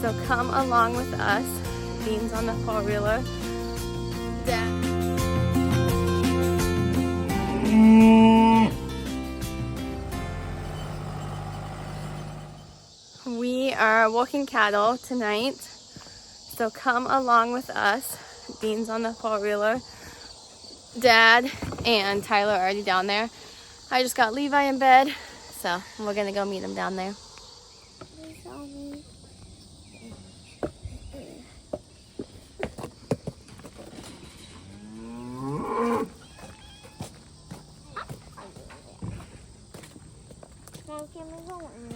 So come along with us. Dean's on the four-wheeler. Dad. We are walking cattle tonight. So come along with us. Dean's on the four-wheeler. Dad and Tyler are already down there. I just got Levi in bed, so we're gonna go meet him down there.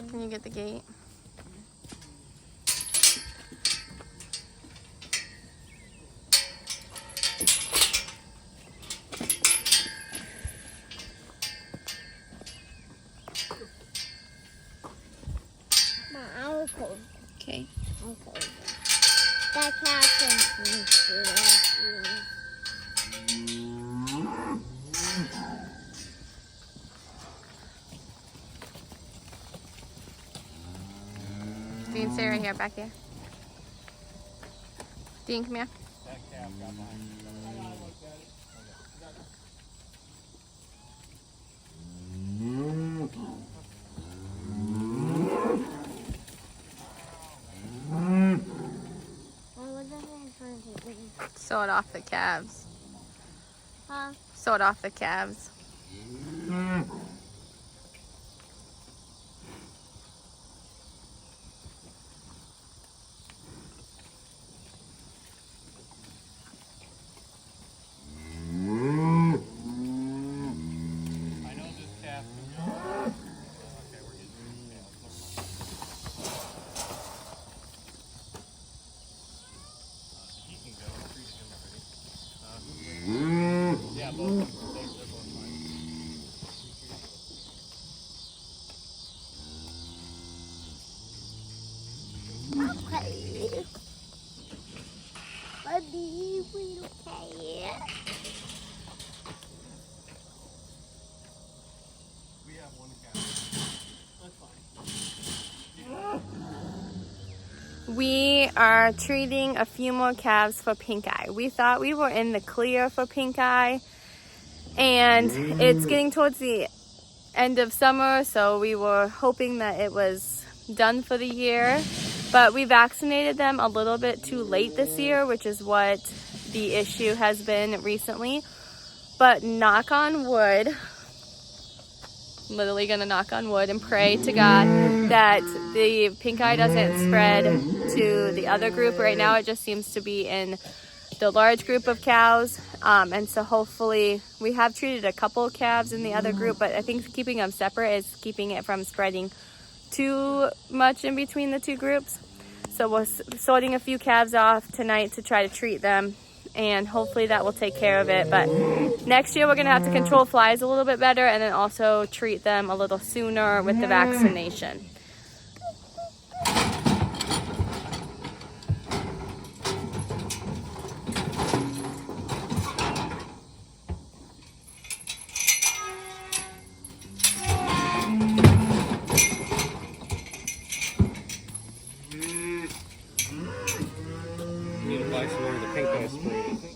Can you get the gate? Okay. That can Dean, stay right here, back here. Dean, come here. Sort off the calves. Huh? Sort off the calves. Okay. Buddy, we okay. We have one cow. That's fine. We are treating a few more calves for pinkeye. We thought we were in the clear for pinkeye, and it's getting towards the end of summer, so we were hoping that it was done for the year. But we vaccinated them a little bit too late this year, which is what the issue has been recently. But knock on wood, literally gonna knock on wood and pray to God that the pink eye doesn't spread to the other group. Right now it just seems to be in the large group of cows, and so hopefully we have treated a couple of calves in the other group, but I think keeping them separate is keeping it from spreading too much in between the two groups. So we're sorting a few calves off tonight to try to treat them, and hopefully that will take care of it. But next year we're gonna have to control flies a little bit better, and then also treat them a little sooner with the vaccination. Need to buy some more of the pinkeye spray, I think.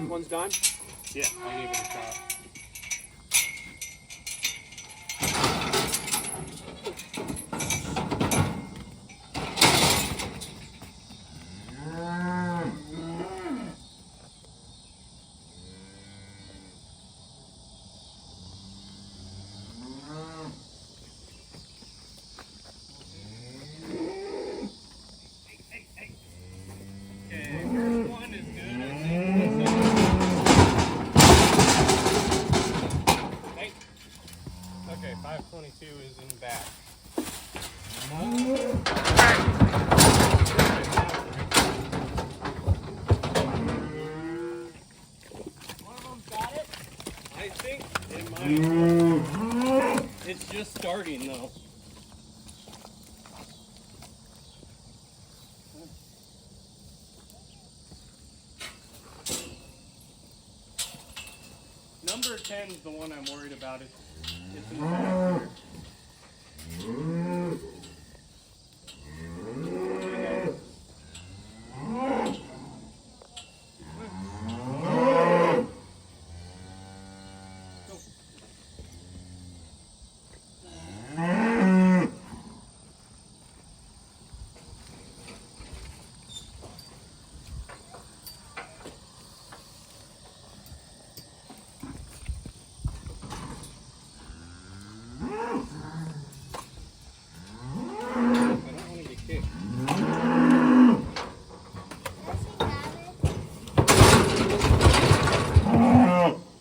One's done? Yeah, I'll give it a shot. Okay, first one is good, I think. number 10 is the one I'm worried about. It's in the back here.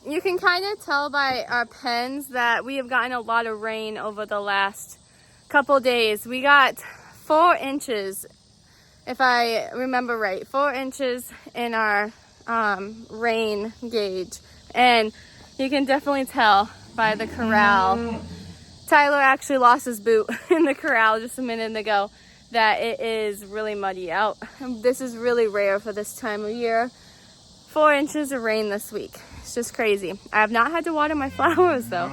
You can kind of tell by our pens that we have gotten a lot of rain over the last couple days. We got 4 inches, if I remember right, 4 inches in our rain gauge. And you can definitely tell by the corral. Tyler actually lost his boot in the corral just a minute ago that it is really muddy out. This is really rare for this time of year. 4 inches of rain this week. It's just crazy. I have not had to water my flowers though,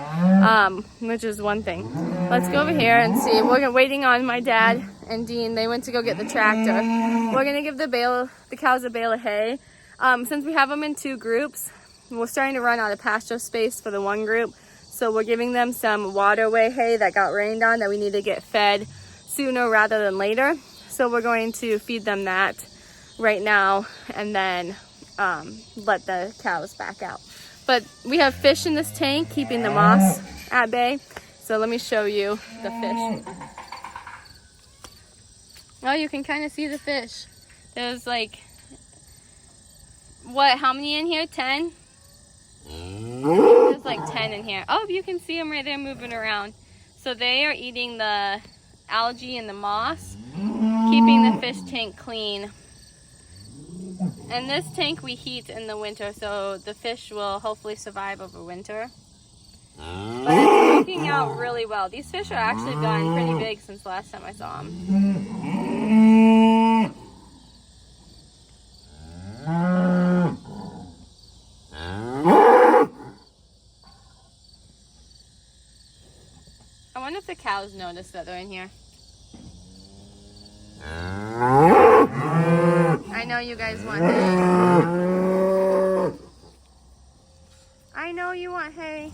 which is one thing. Let's go over here and see. We're waiting on my dad and Dean. They went to go get the tractor. We're gonna give the cows a bale of hay. Since we have them in 2 groups, we're starting to run out of pasture space for the one group. So we're giving them some waterway hay that got rained on that we need to get fed sooner rather than later. So we're going to feed them that right now and then let the cows back out. But we have fish in this tank keeping the moss at bay. So let me show you the fish. Oh, you can kind of see the fish. There's like, what, how many in here? 10? There's like 10 in here. Oh, you can see them right there moving around. So they are eating the algae and the moss, keeping the fish tank clean. And this tank we heat in the winter, so the fish will hopefully survive over winter. But it's working out really well. These fish are actually gotten pretty big since last time I saw them. I wonder if the cows notice that they're in here. I know you guys want hay. I know you want hay.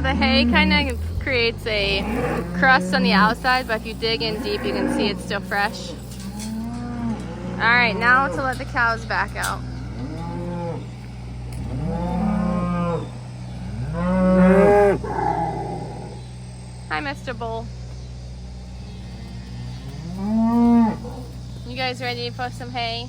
the hay kind of creates a crust on the outside, but if you dig in deep, you can see it's still fresh. All right, now to let the cows back out. Hi, Mr. Bull. You guys ready for some hay?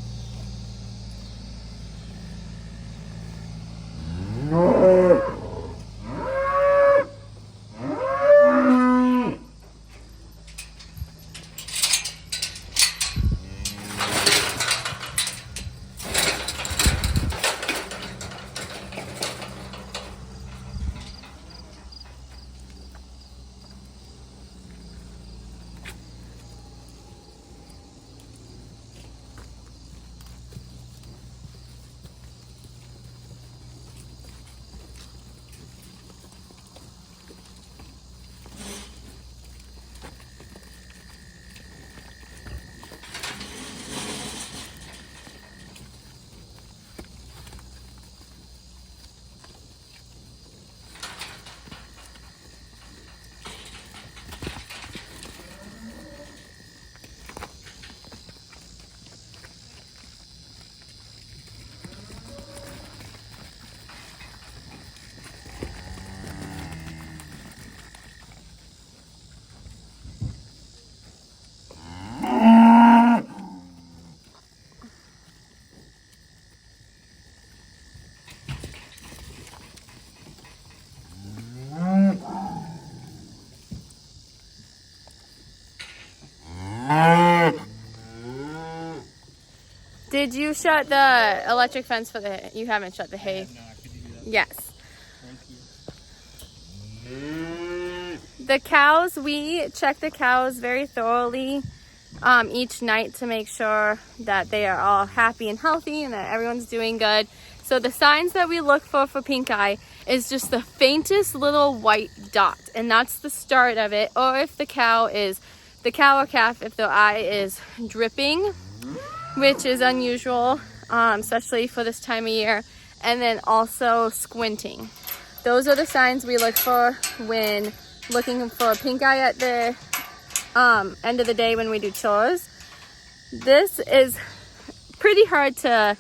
Did you shut the electric fence for the, you haven't shut the hay? I have not. Could you do that? Yes. Thank you. The cows, we check the cows very thoroughly each night to make sure that they are all happy and healthy and that everyone's doing good. So the signs that we look for pink eye is just the faintest little white dot, and that's the start of it. Or if the cow or calf, if their eye is dripping, which is unusual, especially for this time of year, and then also squinting. Those are the signs we look for when looking for pink eye at the end of the day when we do chores. This is pretty hard to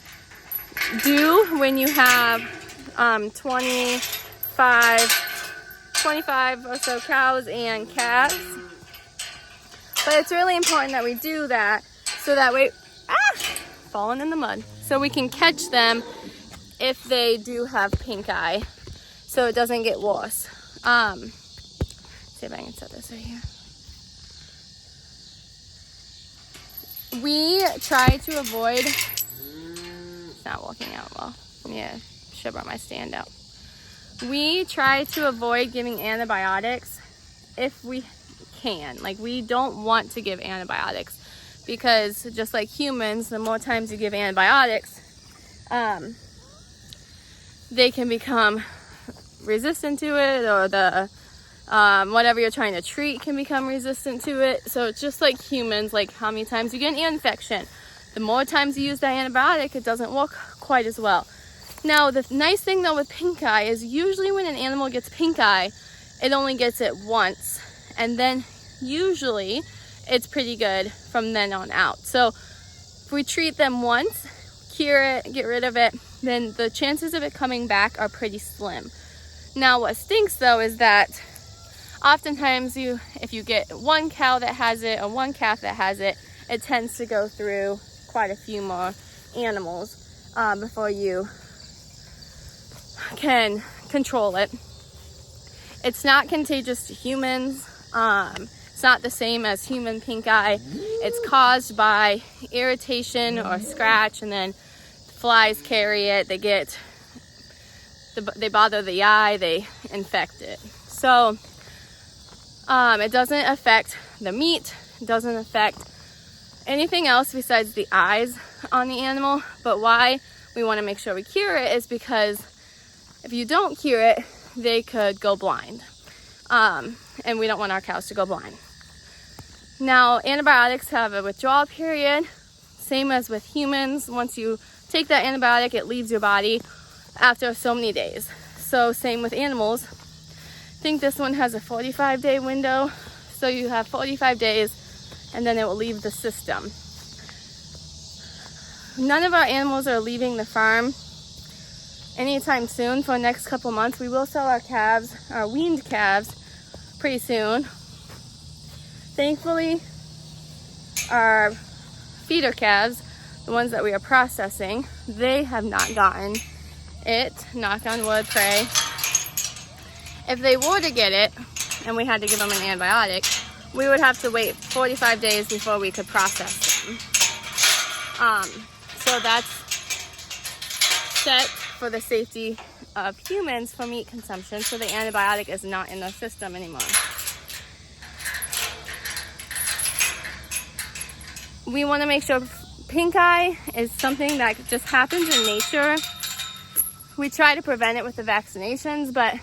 do when you have 25 or so cows and calves. But it's really important that we do that so that way, falling in the mud, so we can catch them if they do have pink eye, so it doesn't get worse. See if I can set this right here. We try to avoid, it's not working out well. Yeah, should have brought my stand out. We try to avoid giving antibiotics if we can. Like, we don't want to give antibiotics because just like humans, the more times you give antibiotics, they can become resistant to it, or the whatever you're trying to treat can become resistant to it. So it's just like humans, like how many times you get an ear infection. The more times you use that antibiotic, it doesn't work quite as well. Now, the nice thing though with pink eye is usually when an animal gets pink eye, it only gets it once, and then usually it's pretty good from then on out. So if we treat them once, cure it, get rid of it, then the chances of it coming back are pretty slim. Now, what stinks though is that oftentimes if you get one cow that has it or one calf that has it, it tends to go through quite a few more animals before you can control it. It's not contagious to humans. It's not the same as human pink eye. It's caused by irritation or scratch, and then flies carry it. They bother the eye, they infect it. So it doesn't affect the meat, it doesn't affect anything else besides the eyes on the animal. But why we want to make sure we cure it is because if you don't cure it, they could go blind. And we don't want our cows to go blind. Now, antibiotics have a withdrawal period, same as with humans. Once you take that antibiotic, it leaves your body after so many days. So same with animals. think this one has a 45-day window. So you have 45 days and then it will leave the system. None of our animals are leaving the farm anytime soon. For the next couple months, we will sell our calves, our weaned calves, pretty soon. Thankfully, our feeder calves, the ones that we are processing, they have not gotten it. Knock on wood, pray. If they were to get it and we had to give them an antibiotic, we would have to wait 45 days before we could process them. So that's set for the safety of humans for meat consumption, so the antibiotic is not in the system anymore. We want to make sure pinkeye is something that just happens in nature. We try to prevent it with the vaccinations, but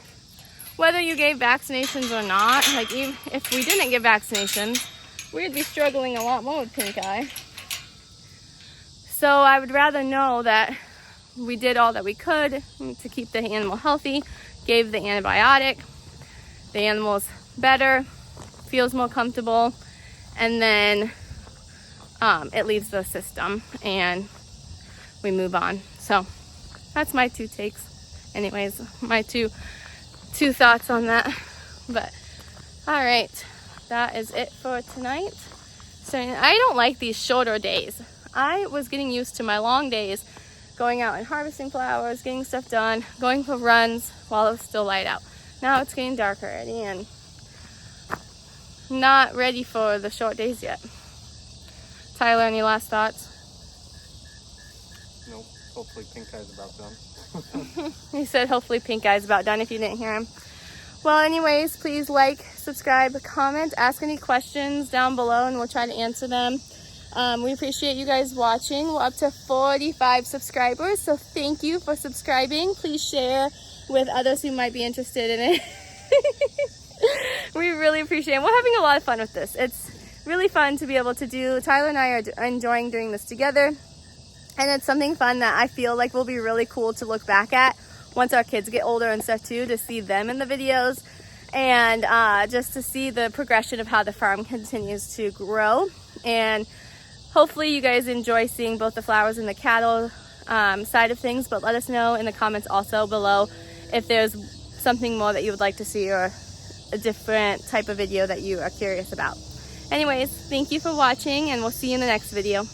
whether you gave vaccinations or not, like even if we didn't give vaccinations, we'd be struggling a lot more with pinkeye. So I would rather know that we did all that we could to keep the animal healthy, gave the antibiotic, the animal's better, feels more comfortable, and then it leaves the system and we move on. So that's my two takes. Anyways, my two thoughts on that. But all right, that is it for tonight. So I don't like these shorter days. I was getting used to my long days, going out and harvesting flowers, getting stuff done, going for runs while it was still light out. Now it's getting dark already and not ready for the short days yet. Tyler, any last thoughts? Nope. Hopefully pinkeye's about done. He said hopefully pinkeye's about done if you didn't hear him. Well, anyways, please like, subscribe, comment, ask any questions down below and we'll try to answer them. We appreciate you guys watching. We're up to 45 subscribers, so thank you for subscribing. Please share with others who might be interested in it. We really appreciate it. We're having a lot of fun with this. It's really fun to be able to do. Tyler and I are enjoying doing this together, and it's something fun that I feel like will be really cool to look back at once our kids get older and stuff too, to see them in the videos and just to see the progression of how the farm continues to grow. And hopefully you guys enjoy seeing both the flowers and the cattle side of things, but let us know in the comments also below if there's something more that you would like to see or a different type of video that you are curious about. Anyways, thank you for watching and we'll see you in the next video.